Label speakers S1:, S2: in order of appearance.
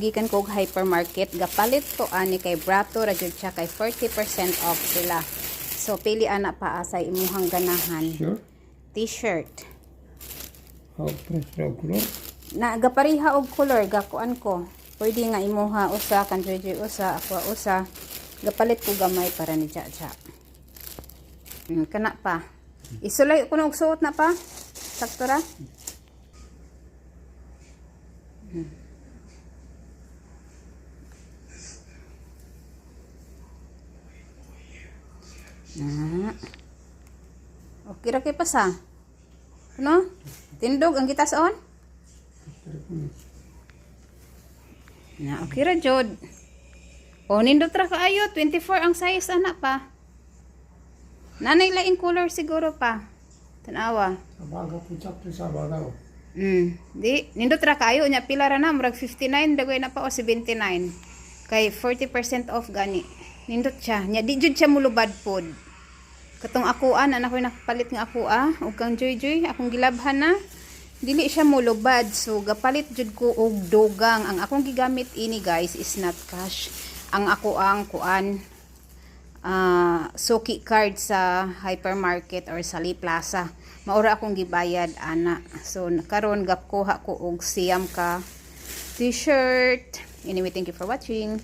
S1: gikan ko og hypermarket, gapalit to ani kay Brato ra jud siya kay 40% off sila. So pili ana pa asay imuhang ganahan.
S2: Sure.
S1: T-shirt.
S2: How press raw kulor?
S1: Na gapariha og color gakuan ko. Pwede nga imuha usa kan Joy usa, ako usa. Gapalit ko gamay para ni Jaja. Kana pa. Isulay ko og suot na pa. Sakto ra. Okay ra kay pasa. Ano? Tindog ang gitason? Na okay ra jud. O nindot ra kaayo, 24 ang size ana pa. Nanay laing color siguro pa. Tanawa.
S2: Abaga po chapter sa bagaw.
S1: Di nindot ra kaayo nya pila ra na murag 59 dagoy na pa o 79. Kay 40% off gani. Nindot siya. Nya di jud siya mulubad pod. Katong akuan anak ko nakapalit nga ako ug kang Joy akong gilabhan na. Dili siya mulubad, so gapalit jud ko og dugang. Ang akong gigamit ini guys is not cash. Ang ako ang kuan suki card sa hypermarket or sa Lee Plaza. Maura akong gibayad ana. So karon gapkuha ko og siyam ka t-shirt. Anyway, thank you for watching.